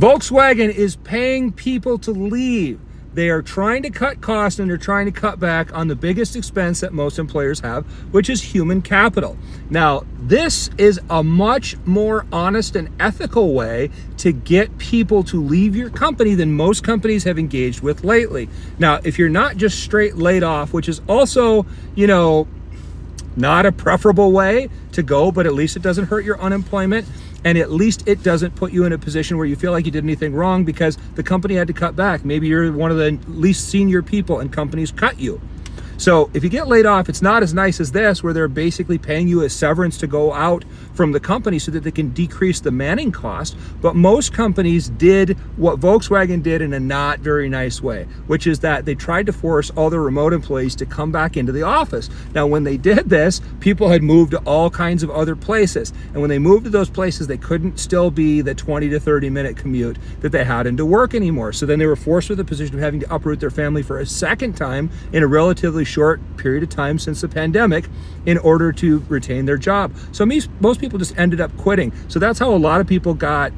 Volkswagen is paying people to leave. They are trying to cut costs and they're trying to cut back on the biggest expense that most employers have, which is human capital. Now, this is a much more honest and ethical way to get people to leave your company than most companies have engaged with lately. Now, if you're not just straight laid off, which is also, not a preferable way to go, but at least it doesn't hurt your unemployment. And at least it doesn't put you in a position where you feel like you did anything wrong because the company had to cut back. Maybe you're one of the least senior people and companies cut you. So if you get laid off, it's not as nice as this, where they're basically paying you a severance to go out from the company so that they can decrease the manning cost. But most companies did what Volkswagen did in a not very nice way, which is that they tried to force all their remote employees to come back into the office. Now, when they did this, people had moved to all kinds of other places. And when they moved to those places, they couldn't still be the 20 to 30 minute commute that they had into work anymore. So then they were forced with the position of having to uproot their family for a second time in a relatively short period of time since the pandemic in order to retain their job. So most people just ended up quitting. So that's how a lot of people got,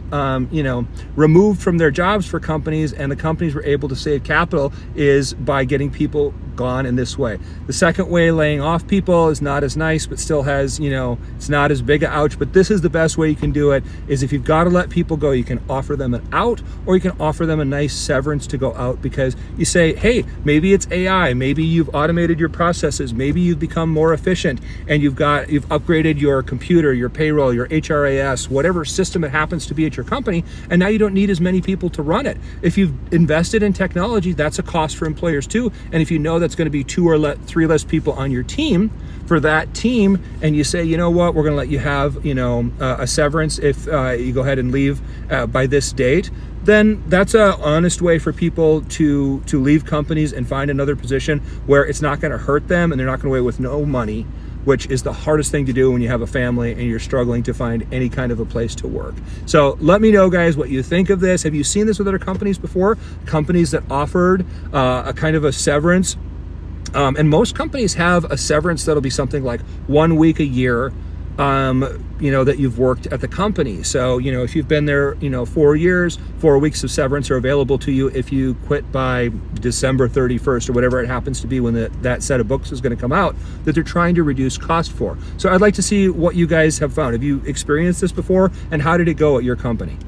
removed from their jobs for companies, and the companies were able to save capital is by getting people gone in this way. The second way, laying off people, is not as nice, but still has, it's not as big a ouch, but this is the best way you can do it, is if you've got to let people go, you can offer them an out, or you can offer them a nice severance to go out, because you say, hey, maybe it's AI, maybe you've automated your processes, maybe you've become more efficient, and you've upgraded your computer, your payroll, your HRAS, whatever system it happens to be at your company, and now you don't need as many people to run it. If you've invested in technology, that's a cost for employers too, and if you know that's going to be 2 or 3 less people on your team, for that team, and you say, you know what, we're going to let you have, a severance if you go ahead and leave by this date, then that's an honest way for people to leave companies and find another position where it's not going to hurt them and they're not going to away with no money, which is the hardest thing to do when you have a family and you're struggling to find any kind of a place to work. So let me know, guys, what you think of this. Have you seen this with other companies before? Companies that offered a kind of a severance. And most companies have a severance that'll be something like 1 week a year, that you've worked at the company. So, if you've been there, 4 years, 4 weeks of severance are available to you if you quit by December 31st or whatever it happens to be when that set of books is going to come out, that they're trying to reduce cost for. So I'd like to see what you guys have found. Have you experienced this before, and how did it go at your company?